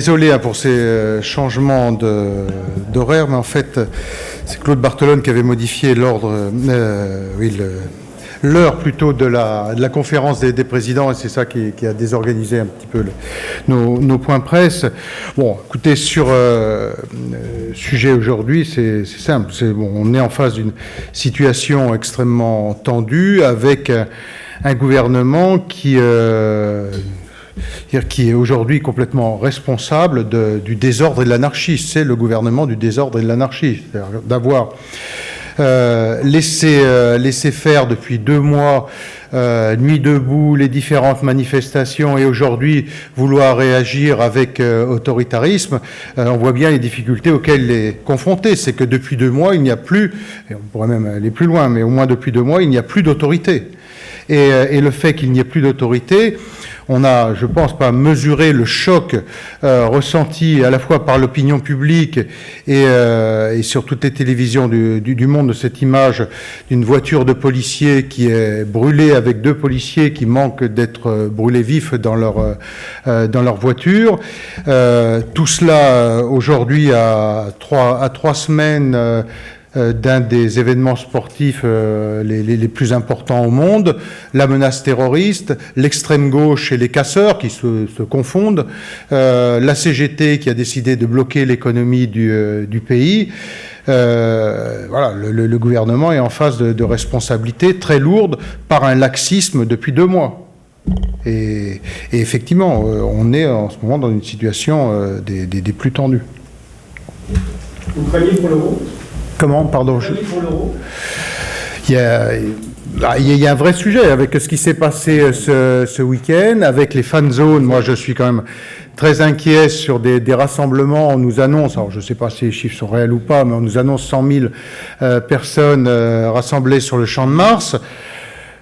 Désolé pour ces changements d'horaire, mais en fait, c'est Claude Barthelone qui avait modifié l'ordre, l'heure plutôt de la conférence des présidents, et c'est ça qui a désorganisé un petit peu nos points presse. Bon, écoutez, sur sujet aujourd'hui, c'est simple. Bon, on est en face d'une situation extrêmement tendue avec un gouvernement qui est aujourd'hui complètement responsable du désordre et de l'anarchie. C'est le gouvernement du désordre et de l'anarchie. C'est-à-dire d'avoir laissé faire depuis 2 mois, nuit debout, les différentes manifestations, et aujourd'hui vouloir réagir avec autoritarisme, on voit bien les difficultés auxquelles il est confronté. C'est que depuis 2 mois, il n'y a plus, et on pourrait même aller plus loin, mais au moins depuis 2 mois, il n'y a plus d'autorité. Et le fait qu'il n'y ait plus d'autorité, on a, je pense, pas mesuré le choc ressenti à la fois par l'opinion publique et sur toutes les télévisions du monde de cette image d'une voiture de policiers qui est brûlée avec 2 policiers qui manquent d'être brûlés vifs dans leur voiture. Tout cela aujourd'hui à 3 semaines d'un des événements sportifs les plus importants au monde, la menace terroriste, l'extrême gauche et les casseurs qui se confondent, la CGT qui a décidé de bloquer l'économie du pays. Voilà, le gouvernement est en face de responsabilités très lourdes par un laxisme depuis 2 mois. Et effectivement, on est en ce moment dans une situation des plus tendues. Vous craignez pour l'euro ? Comment, pardon? Il y a un vrai sujet avec ce qui s'est passé ce week-end, avec les fan zones. Moi, je suis quand même très inquiet sur des rassemblements. On nous annonce, alors je ne sais pas si les chiffres sont réels ou pas, mais on nous annonce 100 000 personnes rassemblées sur le Champ de Mars.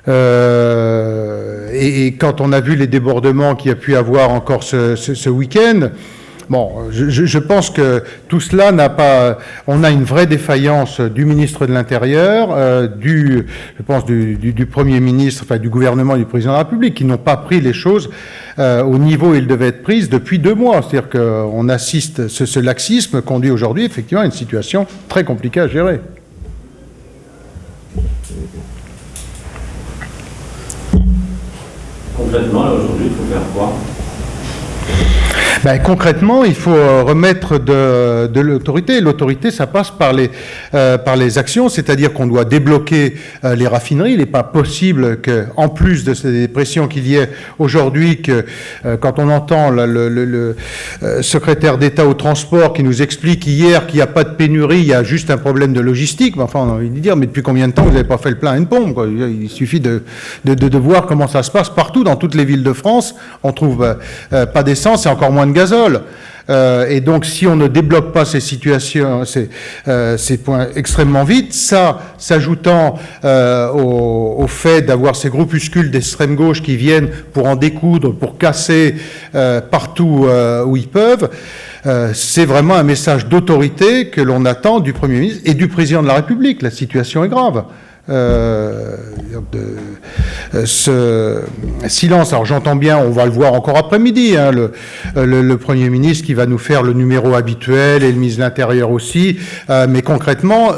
Et quand on a vu les débordements qu'il y a pu avoir encore ce week-end, bon, je pense que tout cela n'a pas... On a une vraie défaillance du ministre de l'Intérieur, je pense du Premier ministre, enfin du gouvernement et du Président de la République, qui n'ont pas pris les choses au niveau où ils devaient être prises depuis 2 mois. C'est-à-dire qu'on assiste, ce laxisme conduit aujourd'hui effectivement à une situation très compliquée à gérer. Concrètement, là, aujourd'hui, il faut faire quoi ? Ben, concrètement, il faut remettre de l'autorité. L'autorité, ça passe par les actions, c'est-à-dire qu'on doit débloquer les raffineries. Il n'est pas possible qu'en plus de ces pressions qu'il y ait aujourd'hui, que quand on entend le secrétaire d'État au transport qui nous explique hier qu'il n'y a pas de pénurie, il y a juste un problème de logistique. Ben, enfin, on a envie de dire, mais depuis combien de temps vous n'avez pas fait le plein à une pompe, quoi? Il suffit de voir comment ça se passe partout dans toutes les villes de France. On trouve pas d'essence et encore moins de gazole. Et donc, si on ne débloque pas ces situations, ces points extrêmement vite, ça, s'ajoutant au fait d'avoir ces groupuscules d'extrême gauche qui viennent pour en découdre, pour casser partout où ils peuvent, c'est vraiment un message d'autorité que l'on attend du Premier ministre et du Président de la République. La situation est grave. Ce silence, alors j'entends bien, on va le voir encore après-midi, hein, le Premier ministre qui va nous faire le numéro habituel et le ministre de l'Intérieur aussi, mais concrètement,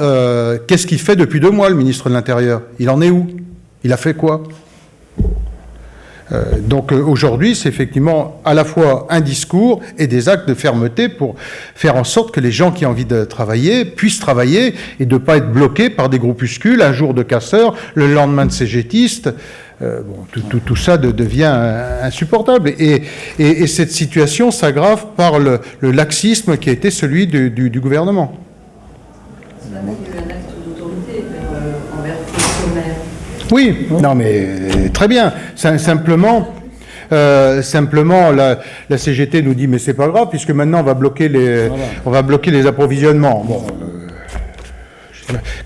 qu'est-ce qu'il fait depuis 2 mois, le ministre de l'Intérieur? Il en est où? Il a fait quoi? Donc aujourd'hui, c'est effectivement à la fois un discours et des actes de fermeté pour faire en sorte que les gens qui ont envie de travailler puissent travailler et de ne pas être bloqués par des groupuscules, un jour de casseurs, le lendemain de cégétistes. Tout ça devient insupportable. Et cette situation s'aggrave par le laxisme qui a été celui du gouvernement. Ce matin, il y a eu un acte d'autorité envers le fonctionnaire. Oui, non mais très bien. Simplement, la CGT nous dit mais c'est pas grave puisque maintenant on va bloquer les approvisionnements. Bon,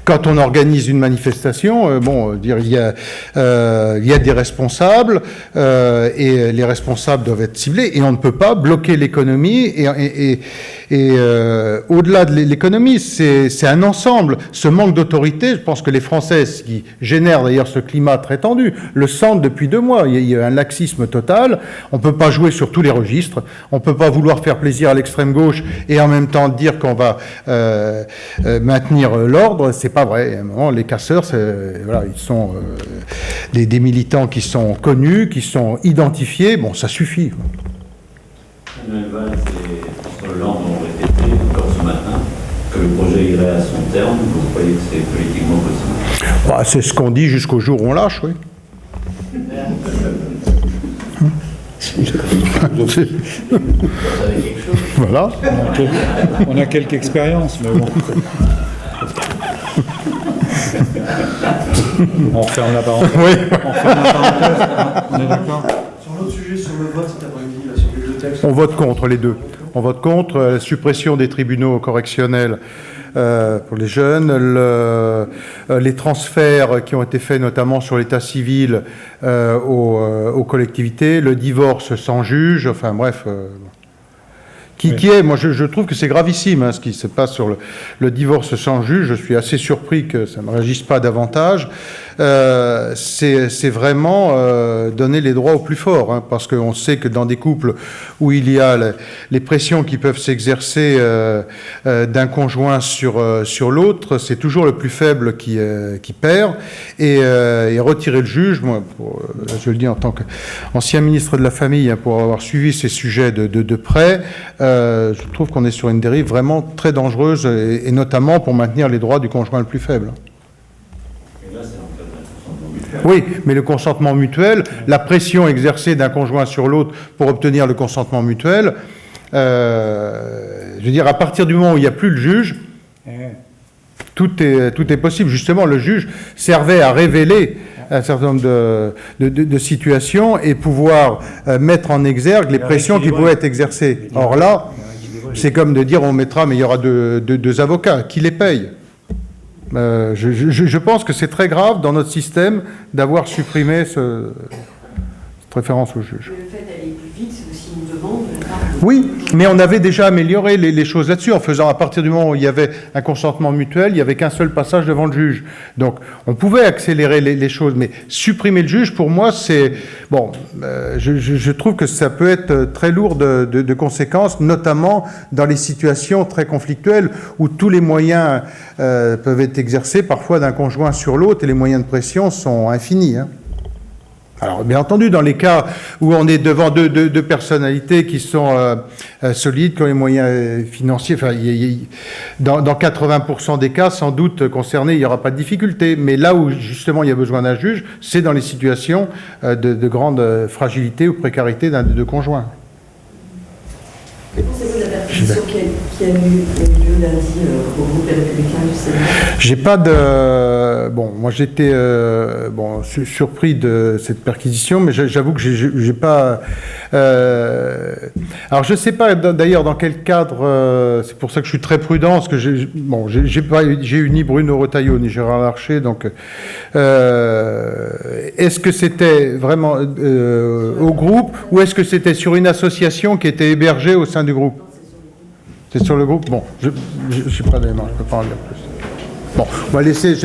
quand on organise une manifestation, il y a des responsables et les responsables doivent être ciblés et on ne peut pas bloquer l'économie et au-delà de l'économie, c'est un ensemble. Ce manque d'autorité, je pense que les Français, ce qui génère d'ailleurs ce climat très tendu, le sentent depuis 2 mois. Il y a un laxisme total. On ne peut pas jouer sur tous les registres. On ne peut pas vouloir faire plaisir à l'extrême gauche et en même temps dire qu'on va maintenir l'ordre. C'est pas vrai. À un moment, les casseurs, ils sont des militants qui sont connus, qui sont identifiés. Bon, ça suffit. Emmanuel Valls et François Hollande ont répété encore ce matin que le projet irait à son terme. Vous croyez que c'est politiquement possible? C'est ce qu'on dit jusqu'au jour où on lâche, oui. Voilà. On a quelques expériences, mais bon. On referme la parenthèse. Oui. On referme la parenthèse. On est d'accord? Sur l'autre sujet, sur le vote cet après-midi, là, sur les 2 textes. On vote contre les deux. On vote contre la suppression des tribunaux correctionnels pour les jeunes, les transferts qui ont été faits notamment sur l'état civil aux collectivités, le divorce sans juge, enfin bref. Moi je trouve que c'est gravissime ce qui se passe sur le divorce sans juge. Je suis assez surpris que ça ne réagisse pas davantage. C'est vraiment donner les droits aux plus forts, parce qu'on sait que dans des couples où il y a les pressions qui peuvent s'exercer d'un conjoint sur l'autre, c'est toujours le plus faible qui perd. Et retirer le juge, moi, je le dis en tant qu'ancien ministre de la Famille, pour avoir suivi ces sujets de près, je trouve qu'on est sur une dérive vraiment très dangereuse, et notamment pour maintenir les droits du conjoint le plus faible. Oui, mais le consentement mutuel, la pression exercée d'un conjoint sur l'autre pour obtenir le consentement mutuel, je veux dire, à partir du moment où il n'y a plus le juge, tout est possible. Justement, le juge servait à révéler un certain nombre de situations et pouvoir mettre en exergue les pressions qui pouvaient être exercées. Or là, c'est comme de dire on mettra, mais il y aura deux avocats. Qui les paye? Je pense que c'est très grave dans notre système d'avoir supprimé cette référence au juge. Le fait d'aller plus vite, c'est aussi une demande. Oui, mais on avait déjà amélioré les choses là-dessus en faisant, à partir du moment où il y avait un consentement mutuel, il n'y avait qu'un seul passage devant le juge. Donc, on pouvait accélérer les choses, mais supprimer le juge, pour moi, c'est... Bon, je trouve que ça peut être très lourd de conséquences, notamment dans les situations très conflictuelles où tous les moyens peuvent être exercés, parfois d'un conjoint sur l'autre, et les moyens de pression sont infinis, Alors, bien entendu, dans les cas où on est devant deux personnalités qui sont solides, qui ont les moyens financiers, enfin, dans 80% des cas, sans doute concernés, il n'y aura pas de difficulté. Mais là où, justement, il y a besoin d'un juge, c'est dans les situations de grande fragilité ou précarité d'un des deux conjoints. Pensez-vous de la perquisition qui a eu lieu lundi au groupe des Républicains du Sénat? J'ai pas de... Bon, moi j'étais surpris de cette perquisition, mais j'avoue que j'ai pas... Alors je sais pas d'ailleurs dans quel cadre, c'est pour ça que je suis très prudent, parce que j'ai eu ni Bruno Retailleau ni Gérard Larcher, donc est-ce que c'était vraiment au groupe, ou est-ce que c'était sur une association qui était hébergée au sein du groupe? C'est sur le groupe. Bon, je ne sais pas d'éléments, je ne peux pas en dire plus. Bon, on va laisser...